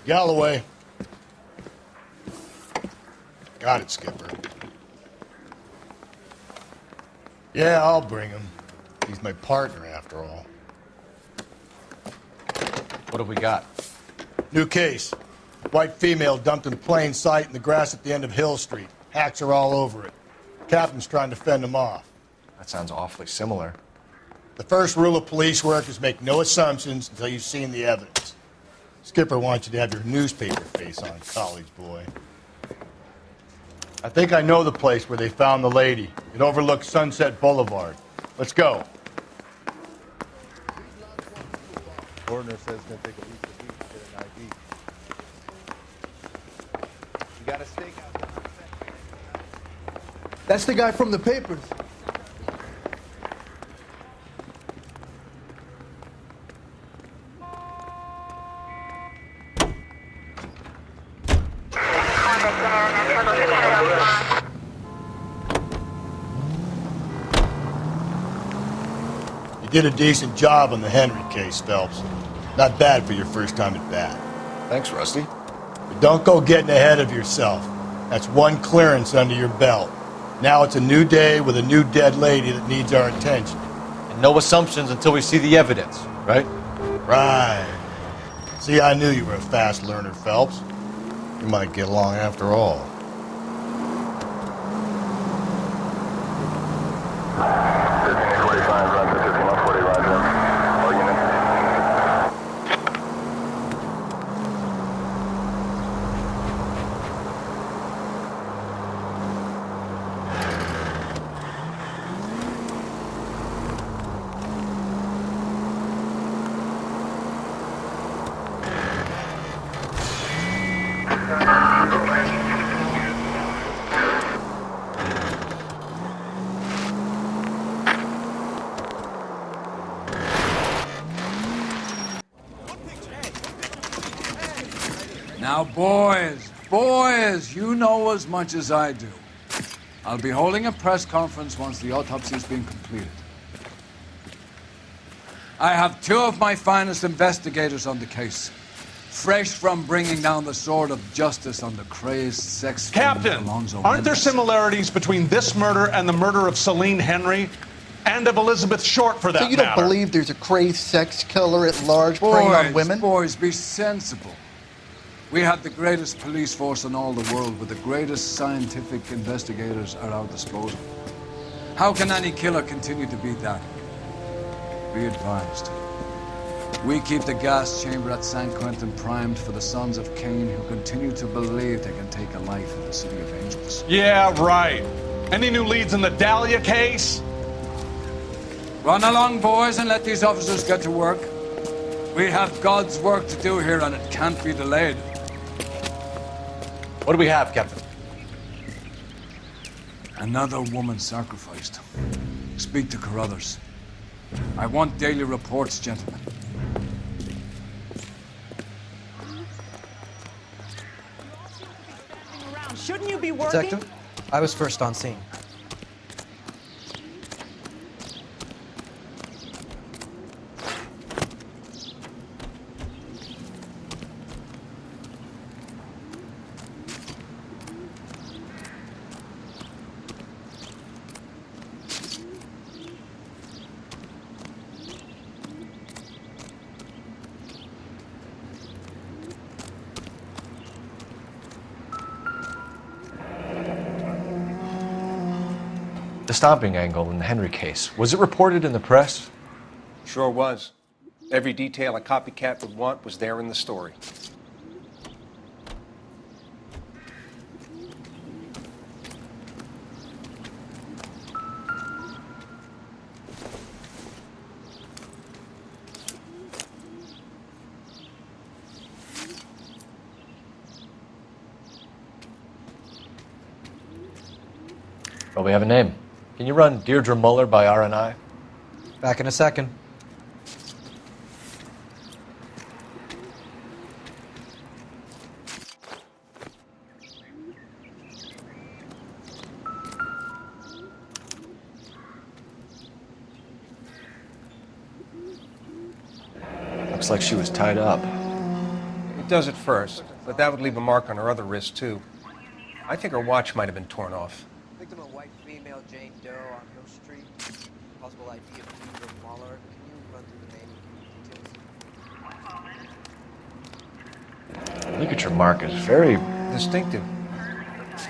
Galloway. Got it, Skipper. Yeah, I'll bring him. He's my partner, after all. What have we got? New case. White female dumped in plain sight in the grass at the end of Hill Street. Hacks are all over it. Captain's trying to fend them off. That sounds awfully similar. The first rule of police work is make no assumptions until you've seen the evidence. Skipper wants you to have your newspaper face on, college boy. I think I know the place where they found the lady. It overlooks Sunset Boulevard. Let's go. Coroner says it's going to take at least a week to get an ID. You got a stake out there. That's the guy from the papers. You did a decent job on the Henry case, Phelps. Not bad for your first time at bat. Thanks, Rusty. But don't go getting ahead of yourself. That's one clearance under your belt. Now it's a new day with a new dead lady that needs our attention. And no assumptions until we see the evidence, right? Right. See, I knew you were a fast learner, Phelps. You might get along after all. Now, boys, you know as much as I do. I'll be holding a press conference once the autopsy has been completed. I have two of my finest investigators on the case, fresh from bringing down the sword of justice on the crazed sex Captain, aren't there similarities between this murder and the murder of Celine Henry and of Elizabeth Short, for that So you don't matter? believe there's a crazed sex killer at large preying on women? Boys, be sensible. We have the greatest police force in all the world, with the greatest scientific investigators at our disposal. How can any killer continue to be that? Be advised. We keep the gas chamber at San Quentin primed for the sons of Cain who continue to believe they can take a life in the City of Angels. Yeah, right. Any new leads in the Dahlia case? Run along, boys, and let these officers get to work. We have God's work to do here, and it can't be delayed. What do we have, Captain? Another woman sacrificed. Speak to Carruthers. I want daily reports, gentlemen. Shouldn't you be working? Detective, I was first on scene. The stomping angle in the Henry case, was it reported in the press? Sure was. Every detail a copycat would want was there in the story. Well, we have a name. Can you run Deirdre Muller by RNI? Back in a second. Looks like she was tied up. does at first, but that would leave a mark on her other wrist, too. I think her watch might have been torn off. Victim of white female Jane Doe on Hill Street. Possible ID of Deidre Mahler. Can you run through the name and details? Ligature mark is very... Distinctive.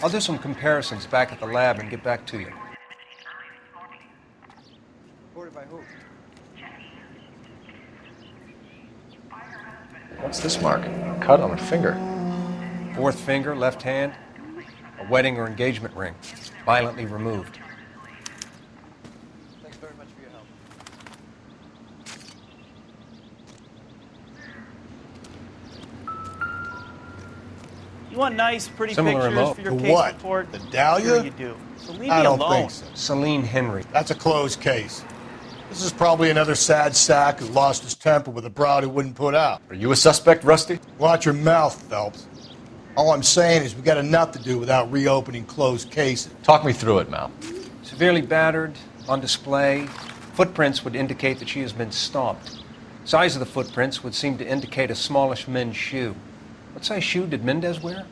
I'll do some comparisons back at the lab and get back to you. Reported by who? What's this mark? Cut on a finger. Fourth finger, left hand. A wedding or engagement ring. Violently removed. Thanks very much for your help. You want nice, pretty Similar pictures remote. for your The case what? report? The Dahlia? Sure you do. So leave I me don't alone. think so. Celine Henry. That's a closed case. This is probably another sad sack who lost his temper with a broad who wouldn't put out. Are you a suspect, Rusty? Watch your mouth, Phelps. All I'm saying is we got enough to do without reopening closed cases. Talk me through it, Mal. Severely battered, on display. Footprints would indicate that she has been stomped. Size of the footprints would seem to indicate a smallish men's shoe. What size shoe did Mendez wear?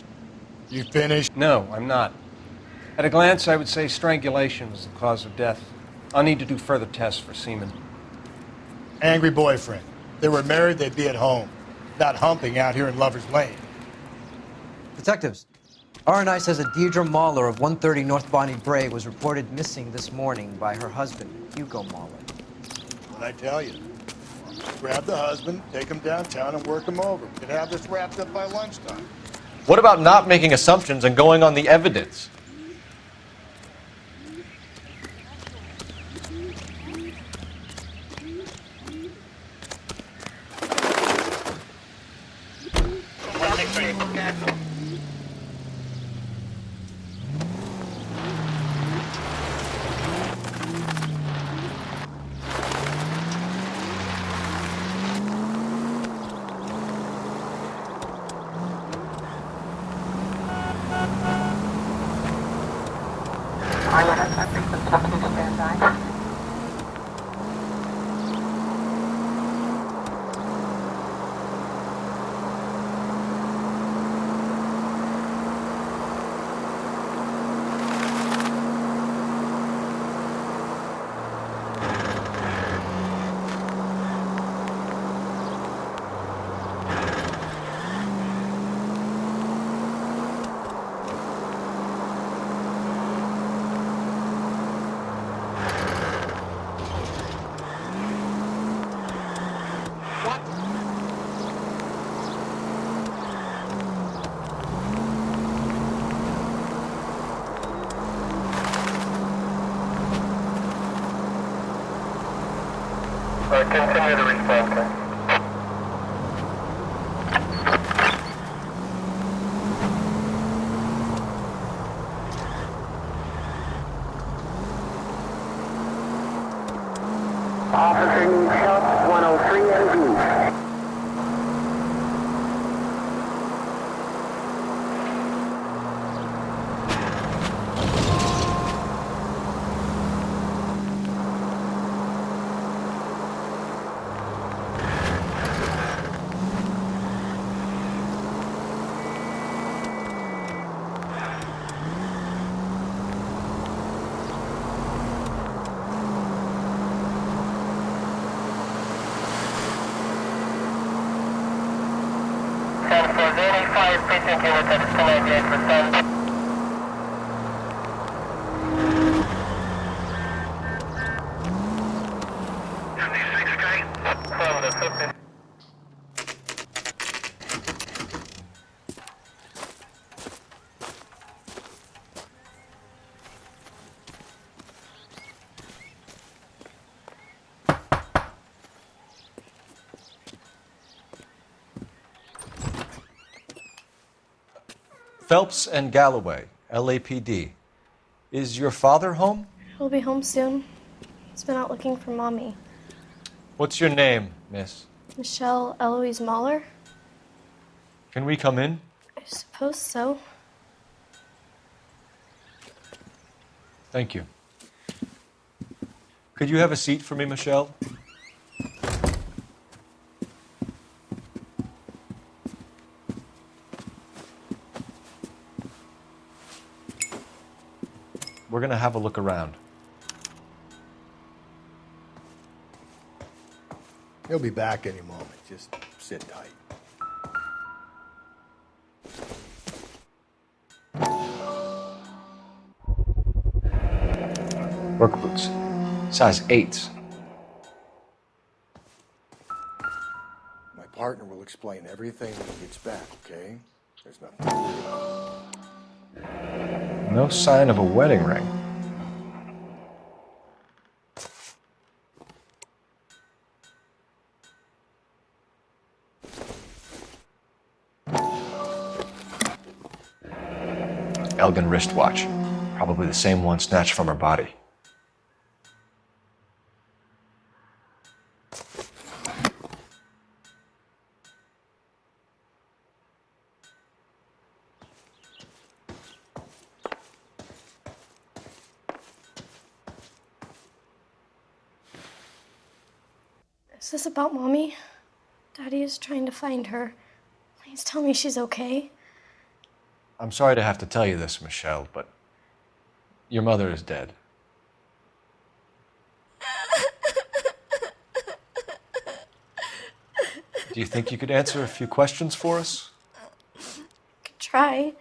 You finished? No, I'm not. At a glance, I would say strangulation was the cause of death. I'll need to do further tests for semen. Angry boyfriend. If they were married, they'd be at home, not humping out here in Lover's Lane. Detectives, R&I says that Deidre Mahler of 130 North Bonnie Bray was reported missing this morning by her husband, Hugo Mahler. What'd I tell you? Grab the husband, take him downtown, and work him over. We could have this wrapped up by lunchtime. What about not making assumptions and going on the evidence? Continue to respond, sir. Officer needs help, 103 MD. And for the 85 precinct unit that is connected for stand. From the 50. Phelps and Galloway, LAPD. Is your father home? He'll be home soon. He's been out looking for Mommy. What's your name, miss? Michelle Eloise Mahler? Can we come in? I suppose so. Thank you. Could you have a seat for me, Michelle? We're going to have a look around. He'll be back any moment. Just sit tight. Work boots. Size 8s. My partner will explain everything when he gets back, okay? There's nothing to worry about. No sign of a wedding ring. Elgin wristwatch. Probably the same one snatched from her body. Is this about Mommy? Daddy is trying to find her. Please tell me she's okay. I'm sorry to have to tell you this, Michelle, but your mother is dead. Do you think you could answer a few questions for us? Could try.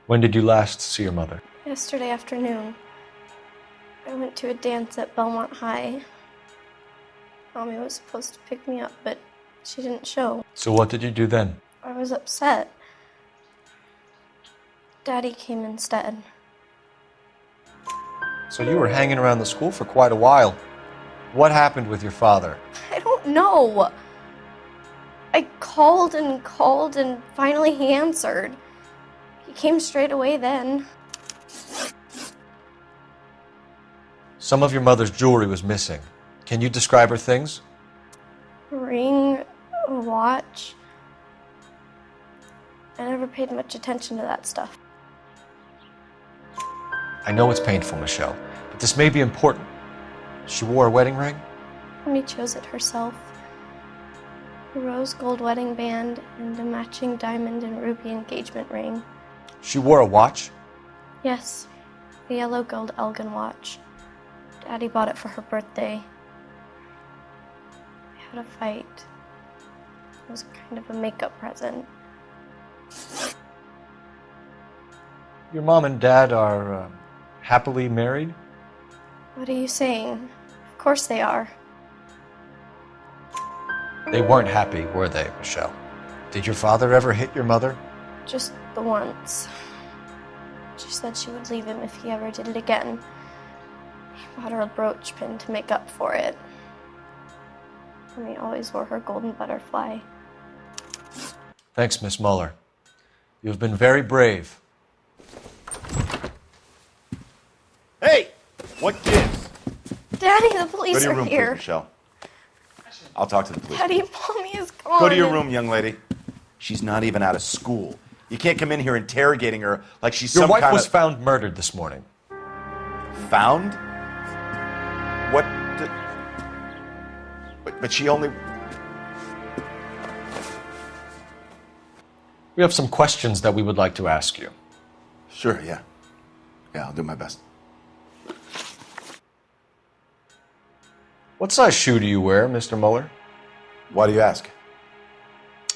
When did you last see your mother? Yesterday afternoon. I went to a dance at Belmont High. Mommy was supposed to pick me up, but she didn't show. So what did you do then? I was upset. Daddy came instead. So you were hanging around the school for quite a while. What happened with your father? I don't know. I called and finally he answered. He came straight away then. Some of your mother's jewelry was missing. Can you describe her things? A ring, a watch. I never paid much attention to that stuff. I know it's painful, Michelle, but this may be important. She wore a wedding ring? Mommy chose it herself. A rose gold wedding band and a matching diamond and ruby engagement ring. She wore a watch? Yes, a yellow gold Elgin watch. Daddy bought it for her birthday. We had a fight. It was kind of a makeup present. Your mom and dad are happily married? What are you saying? Of course they are. They weren't happy, were they, Michelle? Did your father ever hit your mother? Just the once. She said she would leave him if he ever did it again. He bought her a brooch pin to make up for it. Mommy always wore her golden butterfly. Thanks, Miss Muller. You've been very brave. Hey! What gives? Daddy, the police Go to your are room, here. please, Michelle. I'll talk to the police. Daddy, Mommy is gone. Go to your room, young lady. She's not even out of school. You can't come in here interrogating her like she's Your some wife kind was of... found murdered this morning. Found? What? But she only... We have some questions that we would like to ask you. Sure, yeah. Yeah, I'll do my best. What size shoe do you wear, Mr. Muller? Why do you ask?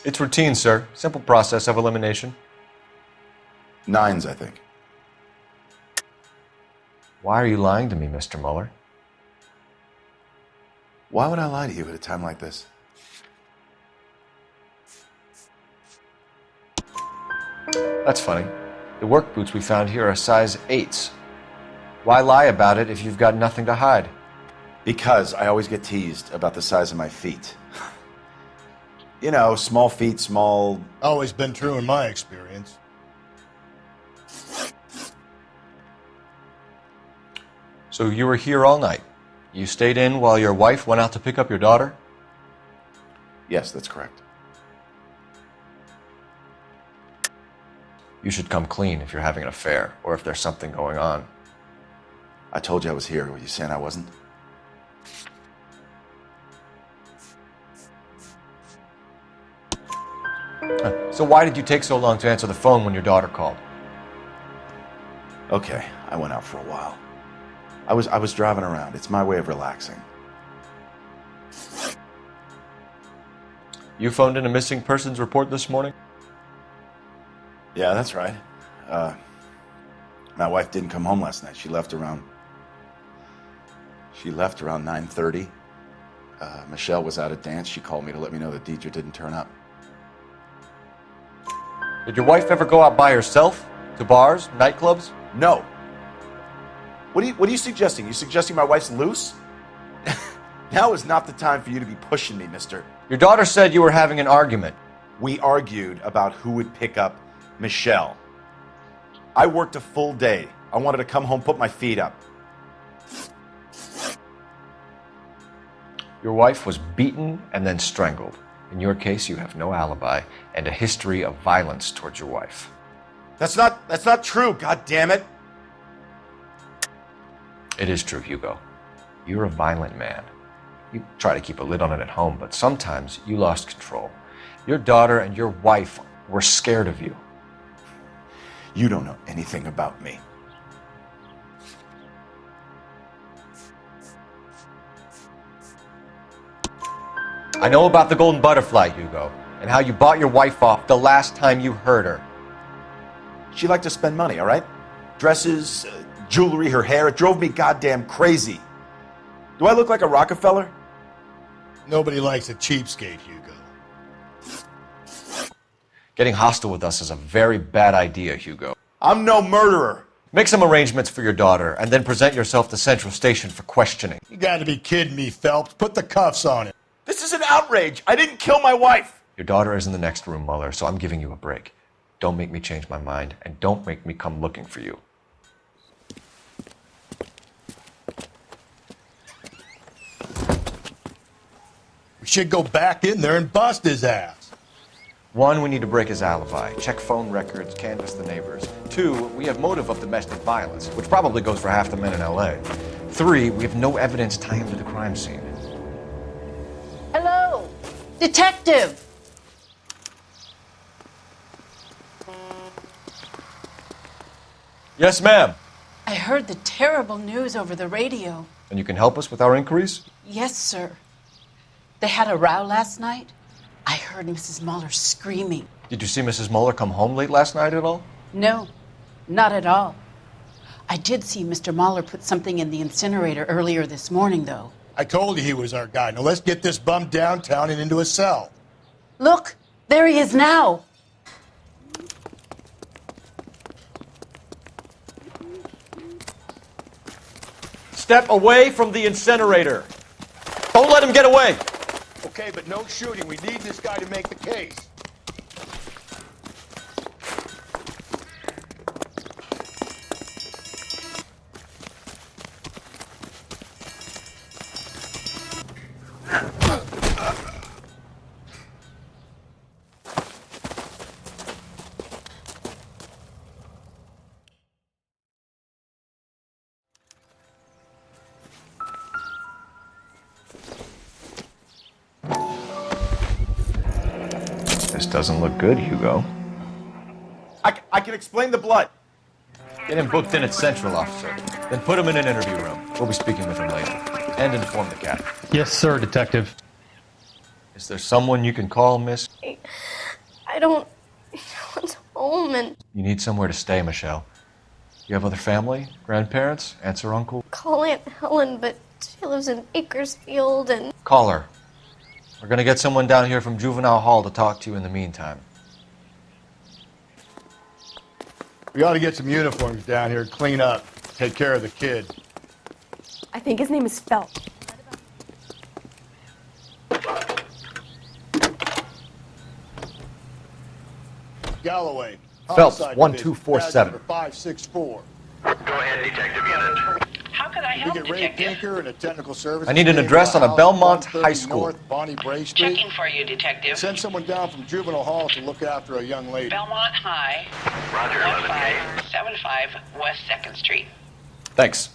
It's routine, sir. Simple process of elimination. 9s, I think. Why are you lying to me, Mr. Muller? Why would I lie to you at a time like this? That's funny. The work boots we found here are size 8s. Why lie about it if you've got nothing to hide? Because I always get teased about the size of my feet. You know, small feet, small... Always been true in my experience. So you were here all night. You stayed in while your wife went out to pick up your daughter? Yes, that's correct. You should come clean if you're having an affair or if there's something going on. I told you I was here. Were you saying I wasn't? So why did you take so long to answer the phone when your daughter called? Okay, I went out for a while. I was driving around. It's my way of relaxing. You phoned in a missing persons report this morning? Yeah, that's right. My wife didn't come home last night. She left around 9:30. Michelle was out at dance. She called me to let me know that Deidre didn't turn up. Did your wife ever go out by herself? To bars, nightclubs? No. What are you suggesting? You suggesting my wife's loose? Now is not the time for you to be pushing me, mister. Your daughter said you were having an argument. We argued about who would pick up Michelle. I worked a full day. I wanted to come home, put my feet up. Your wife was beaten and then strangled. In your case, you have no alibi and a history of violence towards your wife. That's not true, god damn it. It is true, Hugo. You're a violent man. You try to keep a lid on it at home, but sometimes you lost control. Your daughter and your wife were scared of you. You don't know anything about me. I know about the golden butterfly, Hugo, and how you bought your wife off the last time you heard her. She liked to spend money, all right? Dresses, jewelry, her hair. It drove me goddamn crazy. Do I look like a Rockefeller? Nobody likes a cheapskate, Hugo. Getting hostile with us is a very bad idea, Hugo. I'm no murderer. Make some arrangements for your daughter, and then present yourself to Central Station for questioning. You gotta be kidding me, Phelps. Put the cuffs on him. This is an outrage. I didn't kill my wife. Your daughter is in the next room, Mueller, so I'm giving you a break. Don't make me change my mind, and don't make me come looking for you. We should go back in there and bust his ass. 1, we need to break his alibi. Check phone records, canvass the neighbors. 2, we have motive of domestic violence, which probably goes for half the men in LA. 3, we have no evidence tying him to the crime scene. Hello, detective. Yes, ma'am. I heard the terrible news over the radio. And you can help us with our inquiries? Yes, sir. They had a row last night. I heard Mrs. Mueller screaming. Did you see Mrs. Mueller come home late last night at all? No, not at all. I did see Mr. Mueller put something in the incinerator earlier this morning, though. I told you he was our guy. Now let's get this bum downtown and into a cell. Look, there he is now. Step away from the incinerator. Don't let him get away. Okay, but no shooting. We need this guy to make the case. This doesn't look good, Hugo. I can explain the blood. Get him booked in at Central, officer. Then put him in an interview room. We'll be speaking with him later. And inform the captain. Yes, sir, detective. Is there someone you can call, miss? I don't want home and You need somewhere to stay, Michelle. You have other family? Grandparents? Aunts or uncle? call Aunt Helen, but she lives in Bakersfield and Call her. We're gonna get someone down here from Juvenile Hall to talk to you in the meantime. We ought to get some uniforms down here, clean up, take care of the kid. I think his name is Phelps. Galloway. Phelps, Homicide 1247. Division, badge number 564. Go ahead, detective unit. How can I We help, get Ray detective? Pinker and a technical service. I need an address on a Belmont High School. North Bonnie Bray Street. Checking for you, detective. Send someone down from Juvenile Hall to look after a young lady. Belmont High, Roger, 1575 West 2nd Street. Thanks.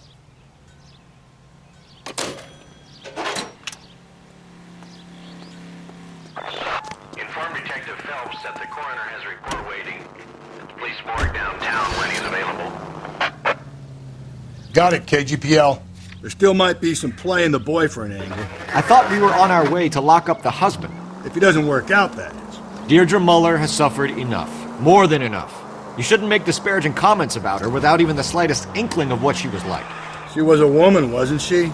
Inform detective Detective Phelps at the coroner has a report waiting. At the police morgue downtown when he's available. Got it, KGPL. There still might be some playing the boyfriend angle. I thought we were on our way to lock up the husband. If he doesn't work out, that is. Deirdre Muller has suffered enough. More than enough. You shouldn't make disparaging comments about her without even the slightest inkling of what she was like. She was a woman, wasn't she?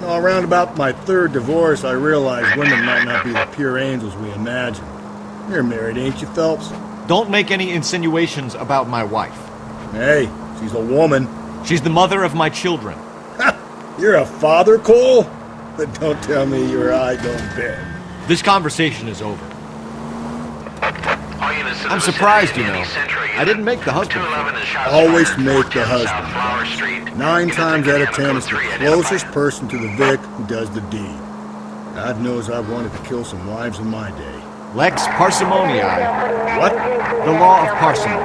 No, around about my third divorce, I realized women might not be the pure angels we imagine. You're married, ain't you, Phelps? Don't make any insinuations about my wife. Hey, she's a woman. She's the mother of my children. You're a father, Cole? But don't tell me your eye don't bend. This conversation is over. I'm surprised, you know. I didn't make the husband. Always make the husband. 9 times out of 10, it's the closest person to the Vic who does the deed. God knows I've wanted to kill some wives in my day. Lex parsimoniae. What? The law of parsimony.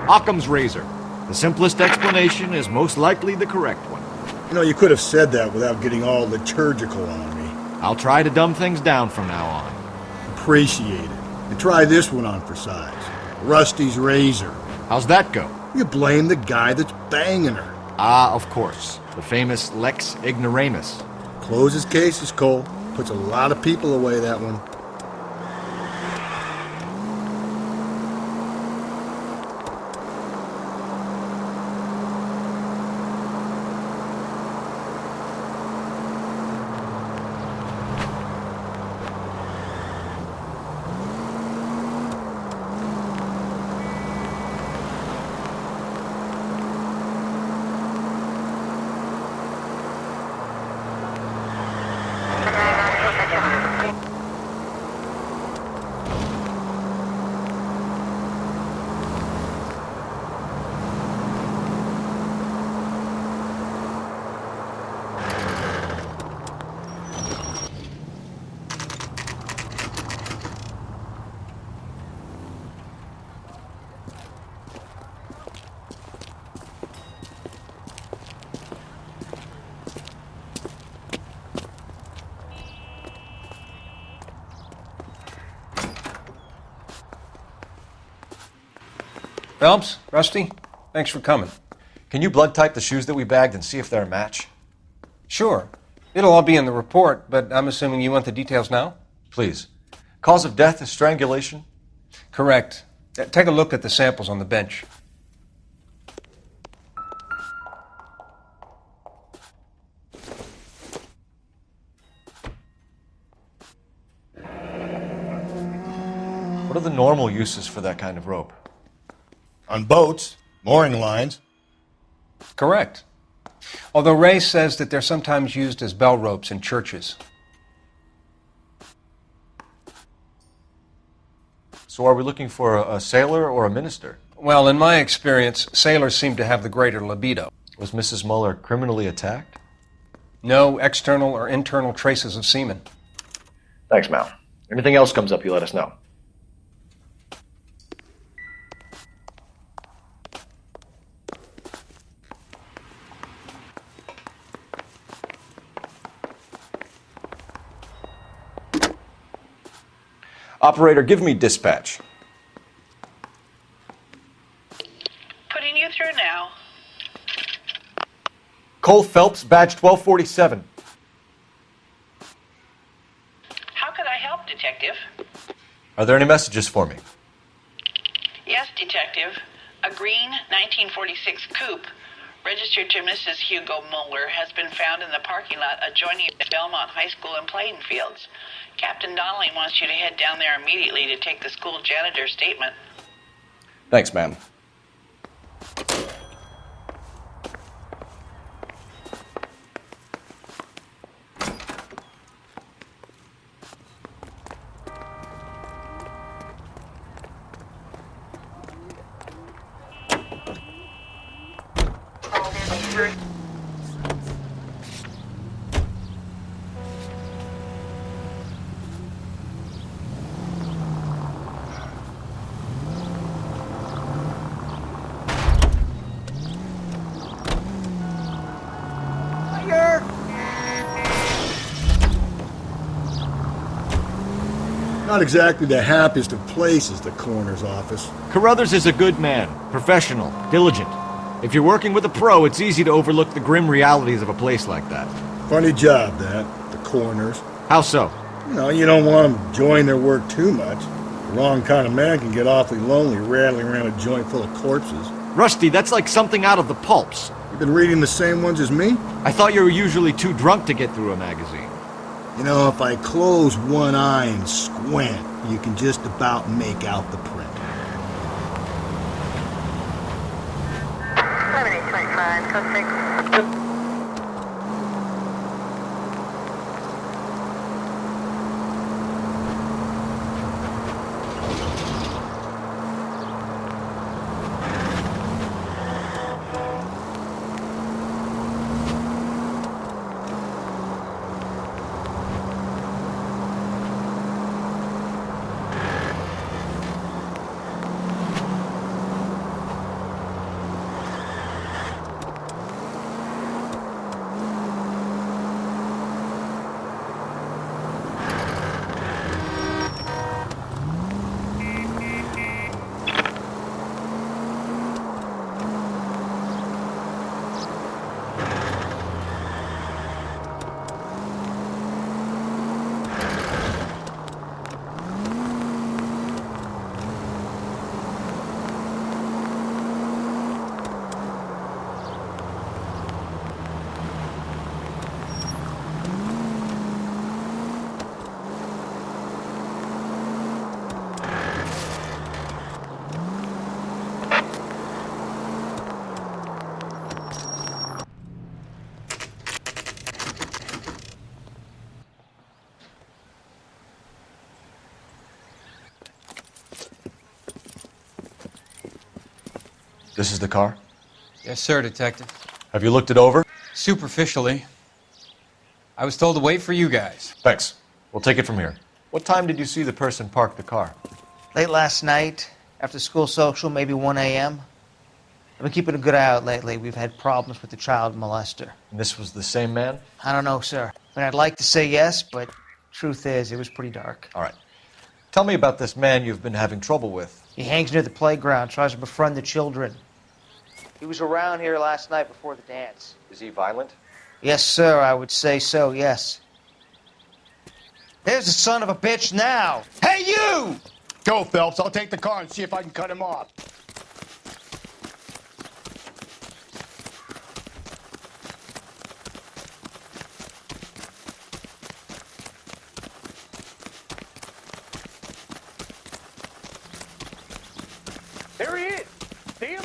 Occam's razor. The simplest explanation is most likely the correct one. You know, you could have said that without getting all liturgical on me. I'll try to dumb things down from now on. Appreciate it. And try this one on for size. Rusty's razor. How's that go? You blame the guy that's banging her. Ah, of course. The famous Lex ignoramus. Closes cases, Cole. Puts a lot of people away, that one. Phelps, Rusty, thanks for coming. Can you blood type the shoes that we bagged and see if they're a match? Sure. It'll all be in the report, but I'm assuming you want the details now? Please. Cause of death is strangulation? Correct. Take a look at the samples on the bench. What are the normal uses for that kind of rope? On boats, mooring lines. Correct. Although Ray says that they're sometimes used as bell ropes in churches. So are we looking for a sailor or a minister? Well, in my experience, sailors seem to have the greater libido. Was Mrs. Muller criminally attacked? No external or internal traces of semen. Thanks, Mal. Anything else comes up, you let us know. Operator, give me dispatch. Putting you through now. Cole Phelps, badge 1247. How could I help, Detective? Are there any messages for me? Yes, Detective. A green 1946 coupe, registered to Mrs. Hugo Muller, has been found in the parking lot adjoining the Belmont High School and playing fields. Captain Donnelly wants you to head down there immediately to take the school janitor's statement. Thanks, ma'am. Not exactly the happiest of places, the coroner's office. Carruthers is a good man, professional, diligent. If you're working with a pro, it's easy to overlook the grim realities of a place like that. Funny job, that, the coroner's. How so? You don't want them enjoying their work too much. The wrong kind of man can get awfully lonely rattling around a joint full of corpses. Rusty, that's like something out of the pulps. You've been reading the same ones as me? I thought you were usually too drunk to get through a magazine. If I close one eye and squint, you can just about make out the print. 7825, code 6. This is the car? Yes, sir, Detective. Have you looked it over? Superficially. I was told to wait for you guys. Thanks. We'll take it from here. What time did you see the person park the car? Late last night, after school social, maybe 1 a.m. I've been keeping a good eye out lately. We've had problems with the child molester. And this was the same man? I don't know, sir. I'd like to say yes, but truth is, it was pretty dark. All right. Tell me about this man you've been having trouble with. He hangs near the playground, tries to befriend the children. He was around here last night before the dance. Is he violent? Yes, sir, I would say so, yes. There's the son of a bitch now. Hey, you! Go, Phelps. I'll take the car and see if I can cut him off. There he is! See him?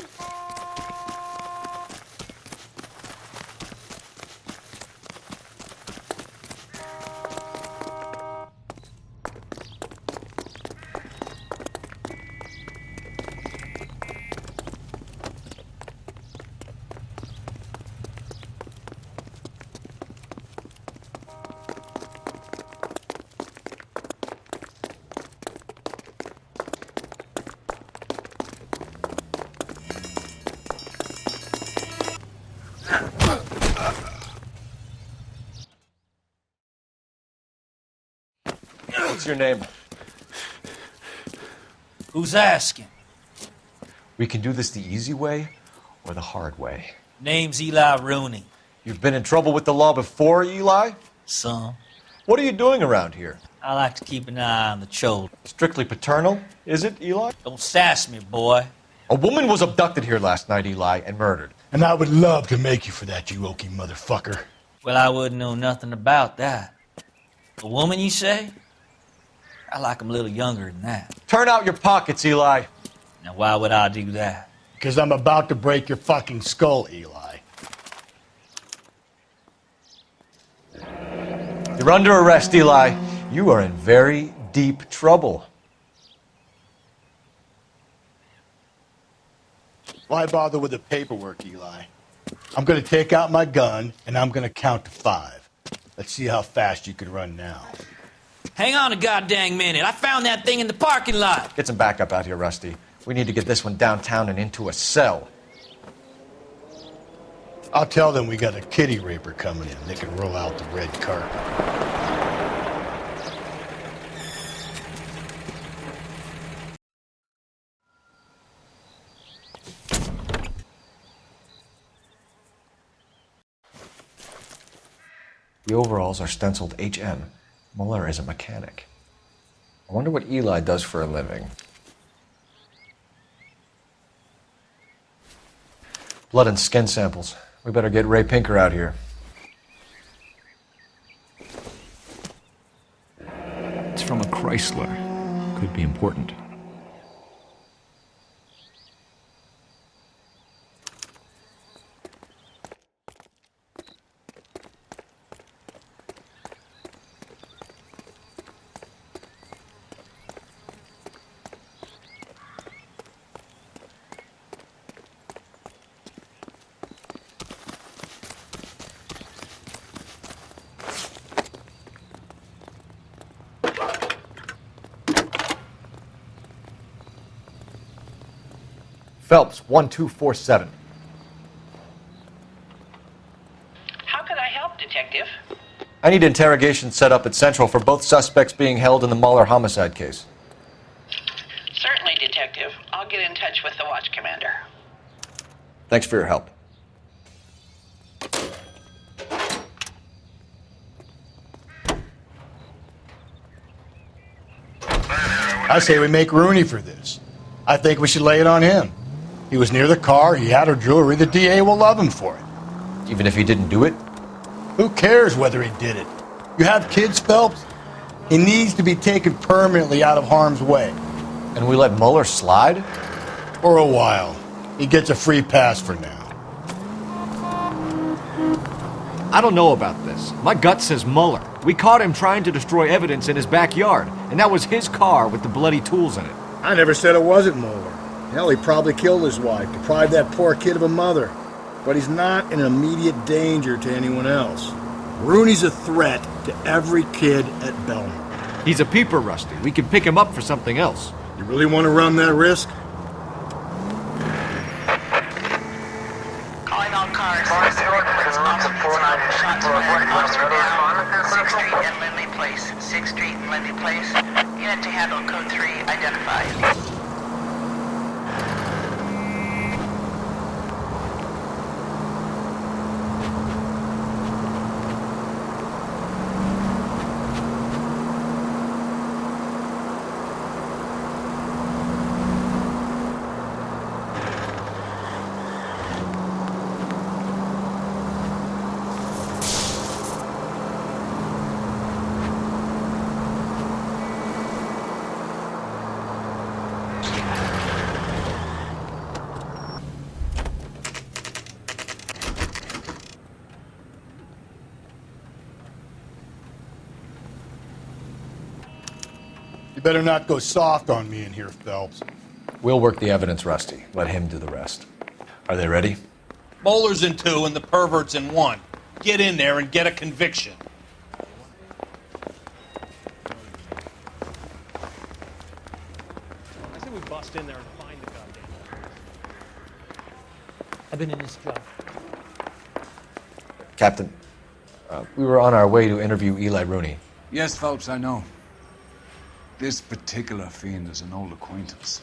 What's your name? Who's asking? We can do this the easy way or the hard way. Name's Eli Rooney. You've been in trouble with the law before, Eli? Some. What are you doing around here? I like to keep an eye on the children. Strictly paternal, is it, Eli? Don't sass me, boy. A woman was abducted here last night, Eli, and murdered. And I would love to make you for that, you oaky motherfucker. Well, I wouldn't know nothing about that. A woman, you say? I like 'em a little younger than that. Turn out your pockets, Eli. Now, why would I do that? Because I'm about to break your fucking skull, Eli. You're under arrest, Eli. You are in very deep trouble. Why bother with the paperwork, Eli? I'm going to take out my gun, and I'm going to count to 5. Let's see how fast you can run now. Hang on a goddamn minute. I found that thing in the parking lot. Get some backup out here, Rusty. We need to get this one downtown and into a cell. I'll tell them we got a kitty raper coming in. They can roll out the red carpet. The overalls are stenciled HM. Mueller is a mechanic. I wonder what Eli does for a living. Blood and skin samples. We better get Ray Pinker out here. It's from a Chrysler. Could be important. Phelps, 1247. How could I help, Detective? I need interrogation set up at Central for both suspects being held in the Mueller homicide case. Certainly, Detective. I'll get in touch with the watch commander. Thanks for your help. I say we make Rooney for this. I think we should lay it on him. He was near the car, he had her jewelry, the DA will love him for it. Even if he didn't do it? Who cares whether he did it? You have kids, Phelps? He needs to be taken permanently out of harm's way. And we let Mueller slide? For a while. He gets a free pass for now. I don't know about this. My gut says Mueller. We caught him trying to destroy evidence in his backyard, and that was his car with the bloody tools in it. I never said it wasn't Mueller. Hell, he probably killed his wife, deprived that poor kid of a mother. But he's not in immediate danger to anyone else. Rooney's a threat to every kid at Belmont. He's a peeper, Rusty. We can pick him up for something else. You really want to run that risk? Calling all cars. Officer down. 6th Street and Lindley Place. 6th Street and Lindley Place. Unit to handle code 3 identified. You better not go soft on me in here, Phelps. We'll work the evidence, Rusty. Let him do the rest. Are they ready? Bowler's in 2 and the pervert's in 1. Get in there and get a conviction. I say we bust in there and find the goddamn. I've been in this job. Captain, we were on our way to interview Eli Rooney. Yes, Phelps, I know. This particular fiend is an old acquaintance.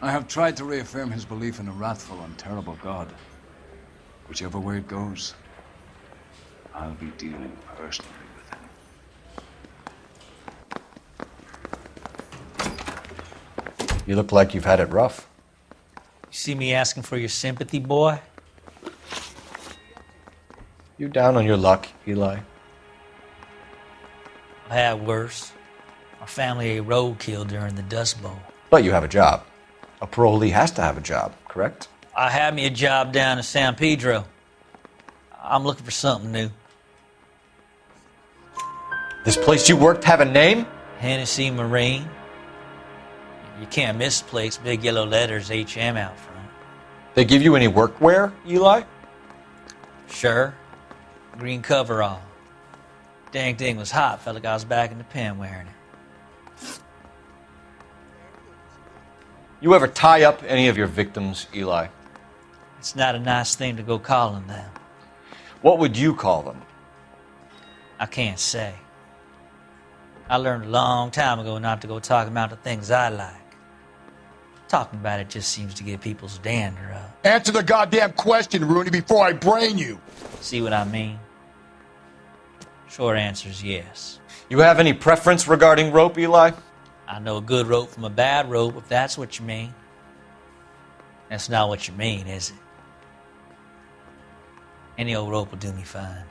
I have tried to reaffirm his belief in a wrathful and terrible God. Whichever way it goes, I'll be dealing personally with him. You look like you've had it rough. You see me asking for your sympathy, boy? You down on your luck, Eli? I had worse. Our family ate roadkill during the Dust Bowl. But you have a job. A parolee has to have a job, correct? I had me a job down in San Pedro. I'm looking for something new. This place you worked have a name? Hennessy Marine. You can't miss the place. Big yellow letters, HM out front. They give you any workwear, Eli? Sure. Green coverall. Dang thing was hot. Felt like I was back in the pen wearing it. You ever tie up any of your victims, Eli? It's not a nice thing to go calling them. What would you call them? I can't say. I learned a long time ago not to go talking about the things I like. Talking about it just seems to get people's dander up. Answer the goddamn question, Rooney, before I brain you. See what I mean? Short answer is yes. You have any preference regarding rope, Eli? I know a good rope from a bad rope, if that's what you mean. That's not what you mean, is it? Any old rope will do me fine.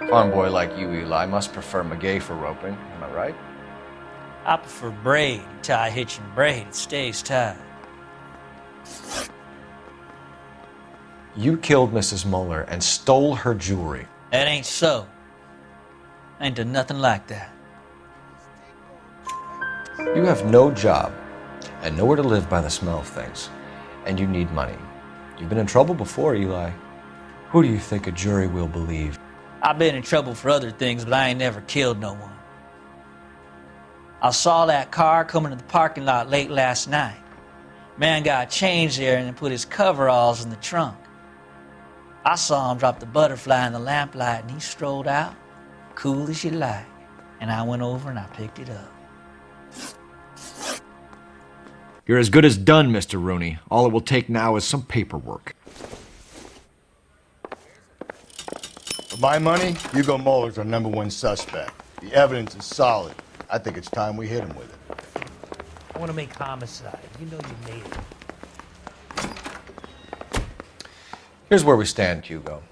Farm boy like you, Eli, must prefer McGay for roping. Am I right? I prefer braid. You tie a hitching braid, it stays tied. You killed Mrs. Muller and stole her jewelry. That ain't so. I ain't done nothing like that. You have no job and nowhere to live by the smell of things, and you need money. You've been in trouble before, Eli. Who do you think a jury will believe? I've been in trouble for other things, but I ain't never killed no one. I saw that car coming to the parking lot late last night. Man got changed there and then put his coveralls in the trunk. I saw him drop the butterfly in the lamplight and he strolled out, cool as you like. And I went over and I picked it up. You're as good as done, Mr. Rooney. All it will take now is some paperwork. For my money, Hugo Muller's our #1 suspect. The evidence is solid. I think it's time we hit him with it. I want to make homicide. You know you made it. Here's where we stand, Hugo.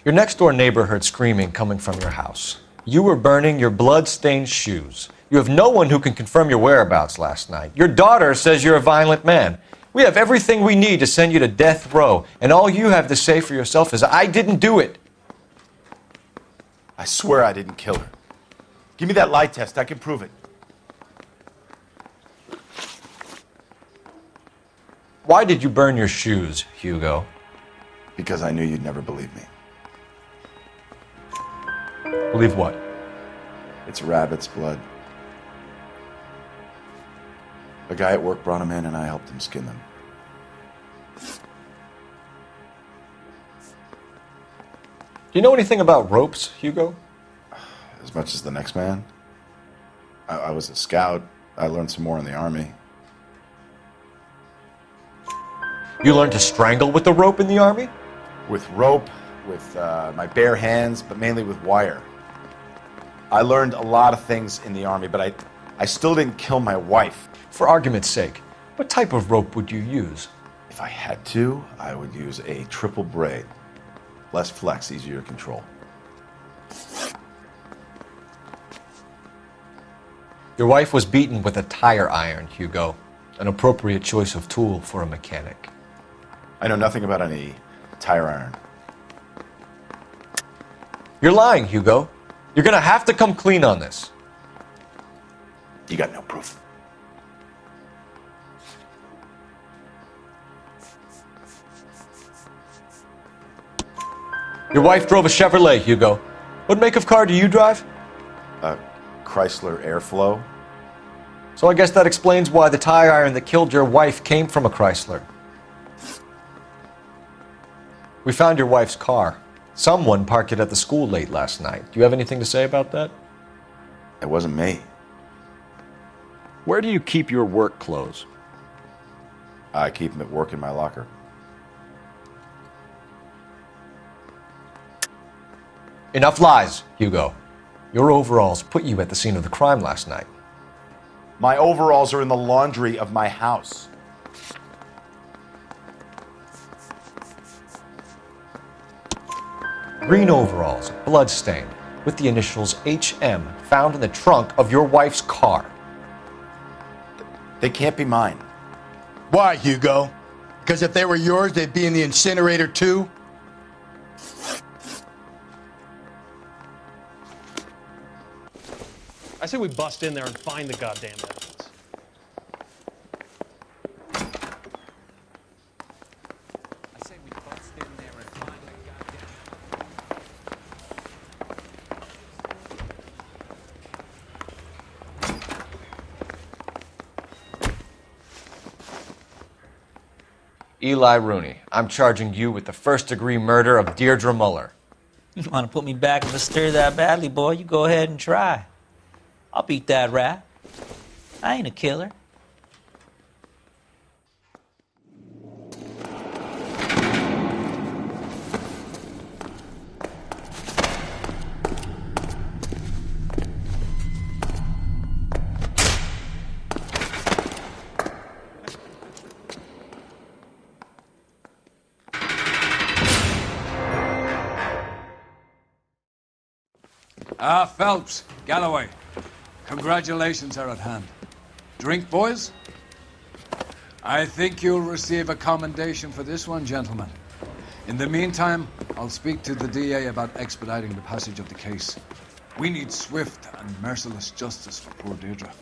Your next-door neighbor heard screaming coming from your house. You were burning your blood-stained shoes. You have no one who can confirm your whereabouts last night. Your daughter says you're a violent man. We have everything we need to send you to death row, and all you have to say for yourself is, I didn't do it. I swear I didn't kill her. Give me that lie test. I can prove it. Why did you burn your shoes, Hugo? Because I knew you'd never believe me. Believe what? It's rabbit's blood. A guy at work brought them in and I helped him skin them. Do you know anything about ropes, Hugo? As much as the next man. I was a scout. I learned some more in the Army. You learned to strangle with the rope in the Army? With rope, with my bare hands, but mainly with wire. I learned a lot of things in the Army, but I still didn't kill my wife. For argument's sake, what type of rope would you use? If I had to, I would use a triple braid. Less flex, easier to control. Your wife was beaten with a tire iron, Hugo. An appropriate choice of tool for a mechanic. I know nothing about any tire iron. You're lying, Hugo. You're gonna have to come clean on this. You got no proof. Your wife drove a Chevrolet, Hugo. What make of car do you drive? A Chrysler Airflow. So I guess that explains why the tire iron that killed your wife came from a Chrysler. We found your wife's car. Someone parked it at the school late last night. Do you have anything to say about that? It wasn't me. Where do you keep your work clothes? I keep them at work in my locker. Enough lies, Hugo. Your overalls put you at the scene of the crime last night. My overalls are in the laundry of my house. Green overalls, blood-stained, with the initials HM found in the trunk of your wife's car. They can't be mine. Why, Hugo? Because if they were yours, they'd be in the incinerator too? I say we bust in there and find the goddamn evidence. Eli Rooney, I'm charging you with the first-degree murder of Deirdre Muller. You want to put me back in the stir that badly, boy? You go ahead and try. I'll beat that rap. I ain't a killer. Phelps, Galloway, congratulations are at hand. Drink, boys? I think you'll receive a commendation for this one, gentlemen. In the meantime, I'll speak to the DA about expediting the passage of the case. We need swift and merciless justice for poor Deirdre.